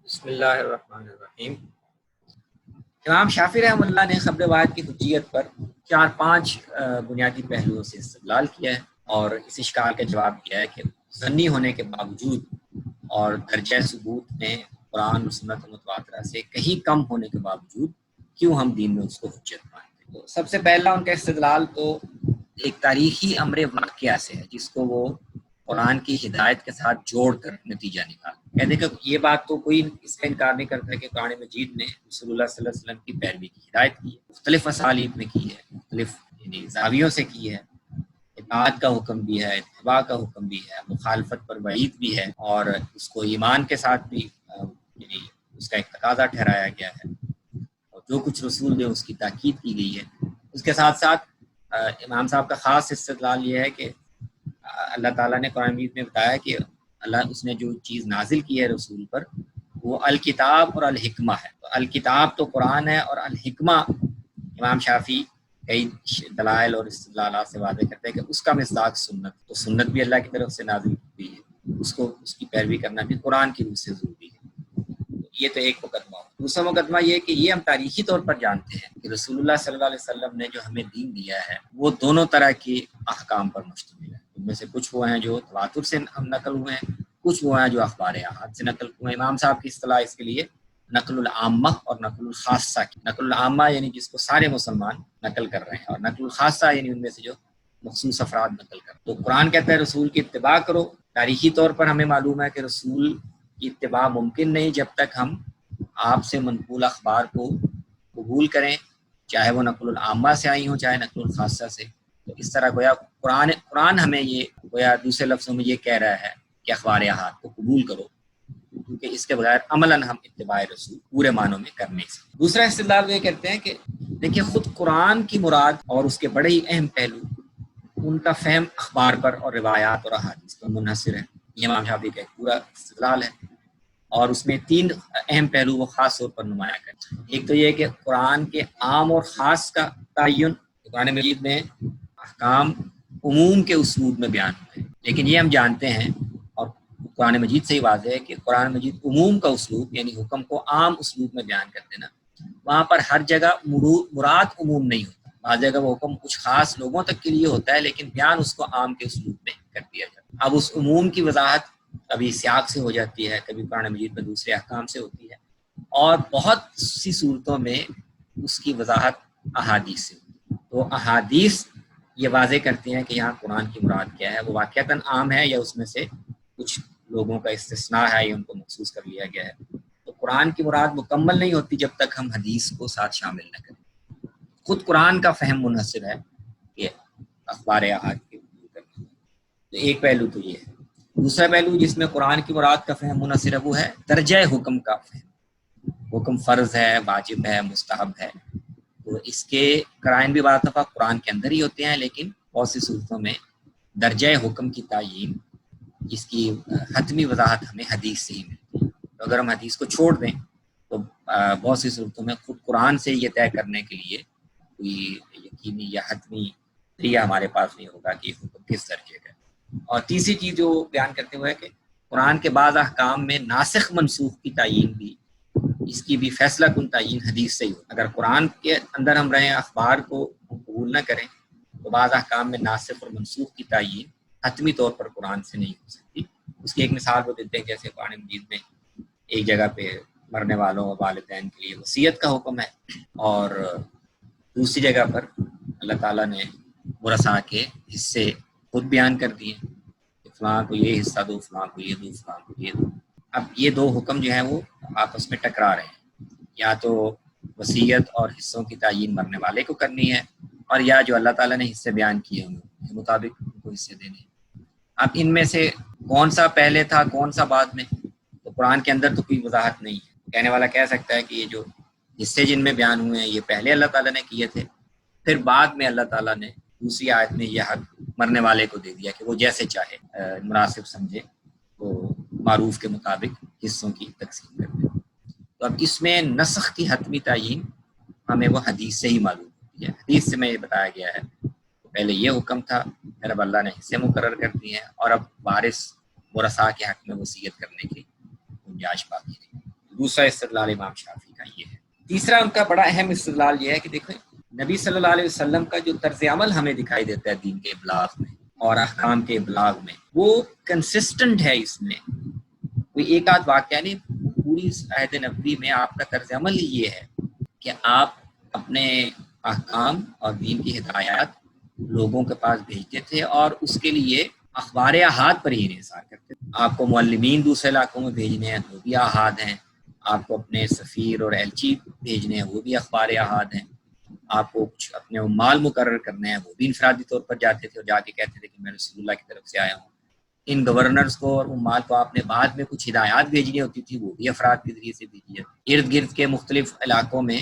بسم اللہ الرحمن الرحیم۔ امام شافعی رحمۃ اللہ نے خبر واحد کی حجیت پر 4-5 بنیادی پہلوؤں سے استدلال کیا ہے اور اس اشکال کا جواب دیا ہے کہ ظنی ہونے کے باوجود اور درجہ ثبوت میں قرآن و سنت متواترہ سے کہیں کم ہونے کے باوجود کیوں ہم دین میں اس کو حجت مانتے ہیں۔ تو سب سے پہلا ان کا استدلال تو ایک تاریخی امر واقعہ سے ہے جس کو وہ قرآن کی ہدایت کے ساتھ جوڑ کر نتیجہ نکال کہتے ہیں کہ یہ بات تو کوئی اس کا انکار نہیں کرتا کہ قرآن مجید نے رسول اللہ صلی اللہ علیہ وسلم کی پیروی کی ہدایت کی ہے، مختلف اسالیب میں کی ہے، مختلف زاویوں سے کی ہے، اطاعت کا حکم بھی ہے، اتباع کا حکم بھی ہے، مخالفت پر وعید بھی ہے، اور اس کو ایمان کے ساتھ بھی اس کا ایک تقاضا ٹھہرایا گیا ہے، اور جو کچھ رسول نے اس کی تاکید کی گئی ہے۔ اس کے ساتھ ساتھ امام صاحب کا خاص استدلال یہ ہے کہ اللہ تعالیٰ نے قرآن مجید میں بتایا کہ اللہ اس نے جو چیز نازل کی ہے رسول پر وہ الکتاب اور الحکمہ ہے۔ تو الکتاب تو قرآن ہے اور الحکمہ امام شافعی کئی دلائل اور استدلالات سے واضح کرتے ہیں کہ اس کا مصداق سنت، تو سنت بھی اللہ کی طرف سے نازل ہوئی ہے، اس کی پیروی کرنا بھی قرآن کی روح سے ضروری ہے۔ یہ تو ایک مقدمہ ہو۔ دوسرا مقدمہ یہ کہ یہ ہم تاریخی طور پر جانتے ہیں کہ رسول اللہ صلی اللہ علیہ وسلم نے جو ہمیں دین دیا ہے وہ دونوں طرح کے احکام پر مشتمل ہے۔ ان میں سے کچھ وہ ہیں جو تواتر سے ہم نقل ہوئے ہیں، کچھ وہ ہیں جو اخبار احاد سے نقل ہوئے ہیں۔ امام صاحب کی اصطلاح اس کے لیے نقل العامہ اور نقل الخاصہ کی۔ نقل العامہ یعنی جس کو سارے مسلمان نقل کر رہے ہیں، اور نقل الخاصہ یعنی ان میں سے جو مخصوص افراد نقل کر رہے ہیں۔ تو قرآن کہتا ہے رسول کی اتباع کرو۔ تاریخی طور پر ہمیں معلوم ہے کہ رسول کی اتباع ممکن نہیں جب تک ہم آپ سے منقول اخبار کو قبول کریں، چاہے وہ نقل العامہ سے آئی ہوں چاہے نقل الخاصہ سے۔ تو اس طرح گویا قرآن ہمیں یہ گویا دوسرے لفظوں میں یہ کہہ رہا ہے کہ اخبار احاد کو قبول کرو، کیونکہ اس کے بغیر عملاً ہم اتباع رسول پورے معنوں میں کرنے سے۔ دوسرا استدلال یہ کرتے ہیں کہ دیکھیں خود قرآن کی مراد اور اس کے بڑے ہی اہم پہلو ان کا فہم اخبار پر اور روایات اور احادیث پر منحصر ہے۔ یہ امام شافعی کا ایک پورا استدلال ہے، اور اس میں 3 اہم پہلو وہ خاص طور پر نمایاں کرتے ہیں۔ ایک تو یہ کہ قرآن کے عام اور خاص کا تعین، قرآن مجید میں احکام عموم کے اسلوب میں بیان ہوئے ہیں، لیکن یہ ہم جانتے ہیں اور قرآن مجید سے ہی واضح ہے کہ قرآن مجید عموم کا اسلوب یعنی حکم کو عام اسلوب میں بیان کر دینا، وہاں پر ہر جگہ مراد عموم نہیں ہوتا۔ بعض جگہ وہ حکم کچھ خاص لوگوں تک کے لیے ہوتا ہے لیکن بیان اس کو عام کے اسلوب میں کر دیا جاتا ہے۔ اب اس عموم کی وضاحت کبھی سیاق سے ہو جاتی ہے، کبھی قرآن مجید میں دوسرے احکام سے ہوتی ہے، اور بہت سی صورتوں میں اس کی وضاحت احادیث سے ہوتی ہے۔ تو احادیث یہ واضح کرتی ہیں کہ یہاں قرآن کی مراد کیا ہے، وہ واقعتاً عام ہے یا اس میں سے کچھ لوگوں کا استثناء ہے یا ان کو مخصوص کر لیا گیا ہے۔ تو قرآن کی مراد مکمل نہیں ہوتی جب تک ہم حدیث کو ساتھ شامل نہ کریں۔ خود قرآن کا فہم منحصر ہے کہ اخبار احاد کے کرنا۔ تو ایک پہلو تو یہ ہے۔ دوسرا پہلو جس میں قرآن کی مراد کا فہم منحصر ہے وہ ہے درجہ حکم کا فہم۔ حکم فرض ہے، واجب ہے، مستحب ہے، تو اس کے قرائن بھی بعض دفعہ قرآن کے اندر ہی ہوتے ہیں، لیکن بہت سی صورتوں میں درجہ حکم کی تعیین، جس کی حتمی وضاحت ہمیں حدیث سے ہی ملتی ہے۔ تو اگر ہم حدیث کو چھوڑ دیں تو بہت سی صورتوں میں خود قرآن سے یہ طے کرنے کے لیے کوئی یقینی یا حتمی ذریعہ ہمارے پاس نہیں ہوگا کہ حکم کس درجے کا ہے۔ اور تیسری چیز جو بیان کرتے ہوئے کہ قرآن کے بعض احکام میں ناسخ منسوخ کی تعیین بھی، اس کی بھی فیصلہ کن تعیین حدیث سے ہی ہو۔ اگر قرآن کے اندر ہم رہیں، اخبار کو قبول نہ کریں، تو بعض احکام میں ناسخ اور منسوخ کی تعیین حتمی طور پر قرآن سے نہیں ہو سکتی۔ اس کی ایک مثال وہ دیتے ہیں، جیسے قرآن مجید میں ایک جگہ پہ مرنے والوں اور والدین کے لیے وصیت کا حکم ہے، اور دوسری جگہ پر اللہ تعالیٰ نے ورثاء کے حصے خود بیان کر دیے کہ فلاں کو یہ حصہ دو، فلاں کو یہ دو، فلاں کو یہ دو۔ اب یہ 2 حکم جو ہیں وہ آپس میں ٹکرا رہے ہیں، یا تو وصیت اور حصوں کی تعیین مرنے والے کو کرنی ہے، اور یا جو اللہ تعالیٰ نے حصے بیان کیے ہیں ان کے مطابق ان کو حصے دینے ہیں۔ اب ان میں سے کون سا پہلے تھا کون سا بعد میں، تو قرآن کے اندر تو کوئی وضاحت نہیں ہے۔ کہنے والا کہہ سکتا ہے کہ یہ جو حصے جن میں بیان ہوئے ہیں یہ پہلے اللہ تعالیٰ نے کیے تھے، پھر بعد میں اللہ تعالیٰ نے دوسری آیت میں یہ حق مرنے والے کو دے دیا کہ وہ جیسے چاہے مناسب سمجھے وہ معروف کے مطابق حصوں کی تقسیم کر دے۔ تو اب اس میں نسخ کی حتمی تعیین ہمیں وہ حدیث سے ہی معلوم ہوتی ہے۔ حدیث سے میں یہ بتایا گیا ہے کہ پہلے یہ حکم تھا، پھر اب اللہ نے حصے مقرر کر دیے ہیں، اور اب وارث ورثاء کے حق میں وصیت کرنے کی گنجائش باقی نہیں۔ دوسرا استدلال امام شافعی کا یہ ہے۔ تیسرا ان کا بڑا اہم استدلال یہ ہے کہ دیکھیں نبی صلی اللہ علیہ وسلم کا جو طرز عمل ہمیں دکھائی دیتا ہے دین کے ابلاغ میں اور احکام کے ابلاغ میں، وہ کنسسٹنٹ ہے۔ اس میں کوئی ایک آدھ واقعہ نہیں، پوری عہد نبوی میں آپ کا طرز عمل ہی یہ ہے کہ آپ اپنے احکام اور دین کی ہدایات لوگوں کے پاس بھیجتے تھے اور اس کے لیے اخبار احاد پر ہی انحصار کرتے تھے۔ آپ کو معلمین دوسرے علاقوں میں بھیجنے ہیں، وہ بھی احاد ہیں۔ آپ کو اپنے سفیر اور ایلچی بھیجنے ہیں، وہ بھی اخبار احاد ہیں۔ آپ کو کچھ اپنے عمال مقرر کرنے ہیں، وہ بھی انفرادی طور پر جاتے تھے اور جا کے کہتے تھے کہ میں رسول اللہ کی طرف سے آیا ہوں۔ ان گورنرز کو اور عمال کو آپ نے بعد میں کچھ ہدایات بھیجنی ہوتی تھی، وہ بھی افراد کے ذریعے سے بھیجی ہے۔ ارد گرد کے مختلف علاقوں میں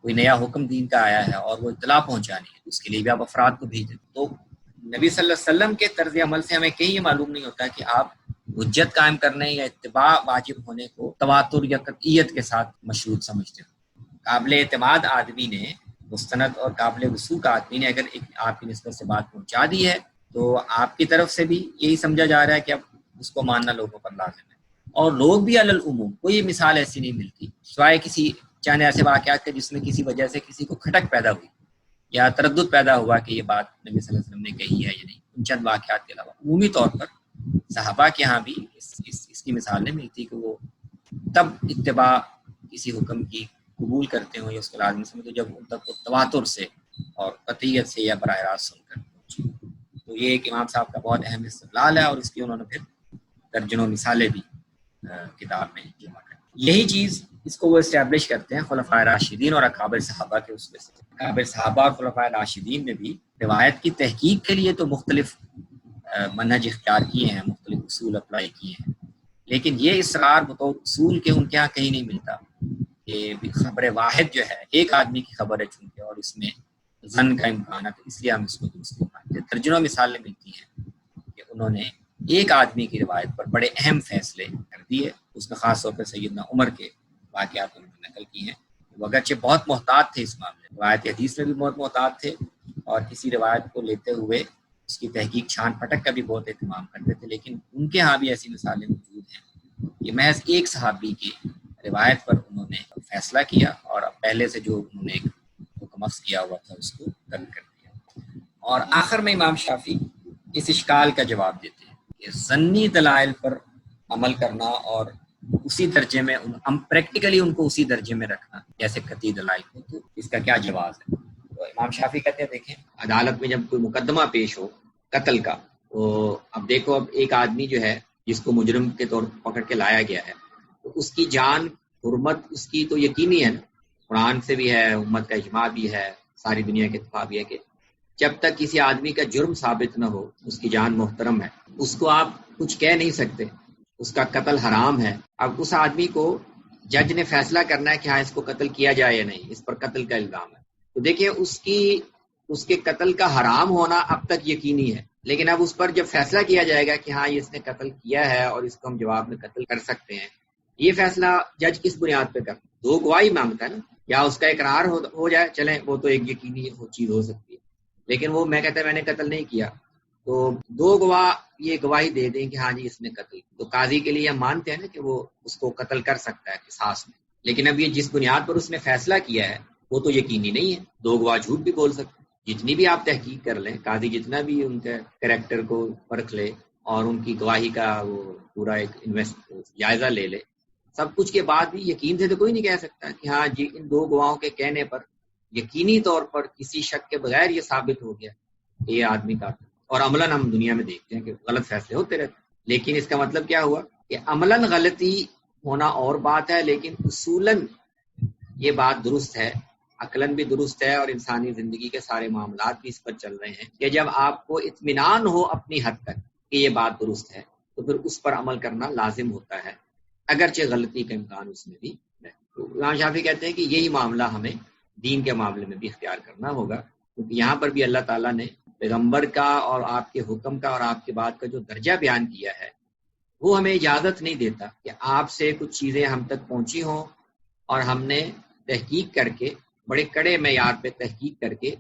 کوئی نیا حکم دین کا آیا ہے اور وہ اطلاع پہنچانی ہے، اس کے لیے بھی آپ افراد کو بھیج دیتے۔ تو نبی صلی اللہ علیہ وسلم کے طرز عمل سے ہمیں کہیں یہ معلوم نہیں ہوتا کہ آپ حجت قائم کرنے یا اتباع واجب ہونے کو تواتر یا قطعیت کے ساتھ مشروط سمجھتے ہو۔ قابل اعتماد آدمی نے، مستند اور قابل وثوق آدمی نے اگر آپ کی نسبت سے بات پہنچا دی ہے تو آپ کی طرف سے بھی یہی سمجھا جا رہا ہے کہ اب اس کو ماننا لوگوں پر لازم ہے۔ اور لوگ بھی علی العموم، کوئی مثال ایسی نہیں ملتی سوائے کسی چند ایسے واقعات کے جس میں کسی وجہ سے کسی کو کھٹک پیدا ہوئی یا تردد پیدا ہوا کہ یہ بات نبی صلی اللہ علیہ وسلم نے کہی ہے یا نہیں، ان چند واقعات کے علاوہ عمومی طور پر صحابہ کے ہاں بھی اس کی مثالیں ملتی کہ وہ تب اتباع کسی حکم کی قبول کرتے ہوں یا اس کو لازمی سمجھتے جب ان تک تواتر سے اور قطعیت سے یا براہ راست سن کر پہنچے۔ تو یہ ایک امام صاحب کا بہت اہم استدلال ہے اور اس کی انہوں نے پھر درجنوں مثالیں بھی کتاب میں جمع کر۔ یہی چیز اس کو وہ اسٹیبلش کرتے ہیں خلفائے راشدین اور اکابر صحابہ کے اس میں سے۔ اکابر صحابہ اور خلفائے راشدین نے بھی روایت کی تحقیق کے لیے تو مختلف منہج اختیار کیے ہیں، مختلف اصول اپلائی کیے ہیں، لیکن یہ اصرار بطور اصول کے ان کے ہاں کہیں نہیں ملتا کہ خبر واحد جو ہے ایک آدمی کی خبر ہے چونکہ اور اس میں ظن کا امکان ہے، تو اس لیے ہم اس کو درست نہیں مانتے۔ درجنوں مثالیں ملتی ہیں کہ انہوں نے ایک آدمی کی روایت پر بڑے اہم فیصلے کر دیے، اس میں خاص طور پر سیدنا عمر کے واقعات انہوں نے نقل کی ہیں۔ وہ اگرچہ بہت محتاط تھے اس معاملے میں، روایت حدیث میں بھی بہت محتاط تھے اور کسی روایت کو لیتے ہوئے اس کی تحقیق چھان پھٹک کا بھی بہت اہتمام کرتے تھے، لیکن ان کے ہاں بھی ایسی مثالیں موجود ہیں کہ محض ایک صحابی کی روایت پر انہوں نے فیصلہ کیا اور پہلے سے جو انہوں نے ایک حکم اخذ کیا ہوا تھا اس کو ترک کر دیا۔ اور آخر میں امام شافعی اس اشکال کا جواب دیتے ہیں کہ ظنی دلائل پر عمل کرنا اور اسی درجے میں پریکٹیکلی ان کو اسی درجے میں رکھنا جیسے قطعی دلائل کو، تو اس کا کیا جواز ہے؟ تو امام شافعی کہتے ہیں دیکھیں عدالت میں جب کوئی مقدمہ پیش ہو قتل کا، تو اب دیکھو اب ایک آدمی جو ہے جس کو مجرم کے طور پر پکڑ کے لایا گیا ہے، تو اس کی جان حرمت اس کی تو یقینی ہے نا، قرآن سے بھی ہے، امت کا اجماع بھی ہے، ساری دنیا کے اتفاق بھی ہے کہ جب تک کسی آدمی کا جرم ثابت نہ ہو اس کی جان محترم ہے، اس کو آپ کچھ کہہ نہیں سکتے، اس کا قتل حرام ہے۔ اب اس آدمی کو جج نے فیصلہ کرنا ہے کہ ہاں اس کو قتل کیا جائے یا نہیں، اس پر قتل کا الزام ہے، تو دیکھیں اس کے قتل کا حرام ہونا اب تک یقینی ہے، لیکن اب اس پر جب فیصلہ کیا جائے گا کہ ہاں یہ اس نے قتل کیا ہے اور اس کو ہم جواب میں قتل کر سکتے ہیں، یہ فیصلہ جج کس بنیاد پہ کرتا ہے؟ دو گواہی مانگتا ہے نا، یا اس کا اقرار ہو جائے، چلیں وہ تو ایک یقینی چیز ہو سکتی ہے، لیکن وہ میں کہتا ہے میں نے قتل نہیں کیا، تو دو گواہ یہ گواہی دے دیں کہ ہاں جی اس نے قتل، تو قاضی کے لیے ہم مانتے ہیں نا کہ وہ اس کو قتل کر سکتا ہے قصاص میں، لیکن اب یہ جس بنیاد پر اس نے فیصلہ کیا ہے وہ تو یقینی نہیں ہے، دو گواہ جھوٹ بھی بول سکتے ہیں، جتنی بھی آپ تحقیق کر لیں، قاضی جتنا بھی ان کے کریکٹر کو پرکھ لے اور ان کی گواہی کا وہ پورا ایک جائزہ لے لے، سب کچھ کے بعد بھی یقین سے تو کوئی نہیں کہہ سکتا کہ ہاں جی ان دو گواہوں کے کہنے پر یقینی طور پر کسی شک کے بغیر یہ ثابت ہو گیا کہ یہ آدمی قاتل، اور عملاً ہم دنیا میں دیکھتے ہیں کہ غلط فیصلے ہوتے رہتے ہیں، لیکن اس کا مطلب کیا ہوا کہ عملاً غلطی ہونا اور بات ہے، لیکن اصولاً یہ بات درست ہے، عقلاً بھی درست ہے، اور انسانی زندگی کے سارے معاملات بھی اس پر چل رہے ہیں کہ جب آپ کو اطمینان ہو اپنی حد تک کہ یہ بات درست ہے تو پھر اس پر عمل کرنا لازم ہوتا ہے، اگرچہ غلطی کا امکان اس میں بھی ہے۔ تو امام شافعی کہتے ہیں کہ یہی معاملہ ہمیں دین کے معاملے میں بھی اختیار کرنا ہوگا، کیونکہ یہاں پر بھی اللہ تعالیٰ نے پیغمبر کا اور آپ کے حکم کا اور آپ کے بعد کا جو درجہ بیان کیا ہے وہ ہمیں اجازت نہیں دیتا کہ آپ سے کچھ چیزیں ہم تک پہنچی ہوں اور ہم نے تحقیق کر کے بڑے کڑے معیار پہ تحقیق کر کے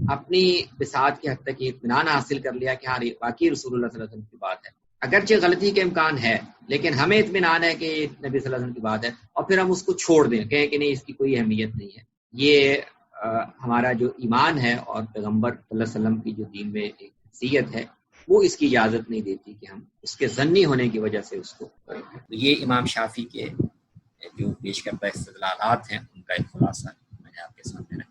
اپنی بساط کی حد تک یہ اطمینان حاصل کر لیا کہ ہاں واقعی رسول اللہ صلی اللہ علیہ وسلم کی بات ہے، اگرچہ غلطی کا امکان ہے لیکن ہمیں اطمینان ہے کہ نبی صلی اللہ علیہ وسلم کی بات ہے، اور پھر ہم اس کو چھوڑ دیں، کہیں کہ نہیں اس کی کوئی اہمیت نہیں ہے. یہ ہمارا جو ایمان ہے اور پیغمبر صلی اللہ علیہ وسلم کی جو دین میں ایک حیثیت ہے وہ اس کی اجازت نہیں دیتی کہ ہم اس کے ظنی ہونے کی وجہ سے اس کو کریں. تو یہ امام شافعی کے جو پیش کردہ استدلالات ہیں ان کا ایک خلاصہ میں نے آپ کے سامنے رکھا.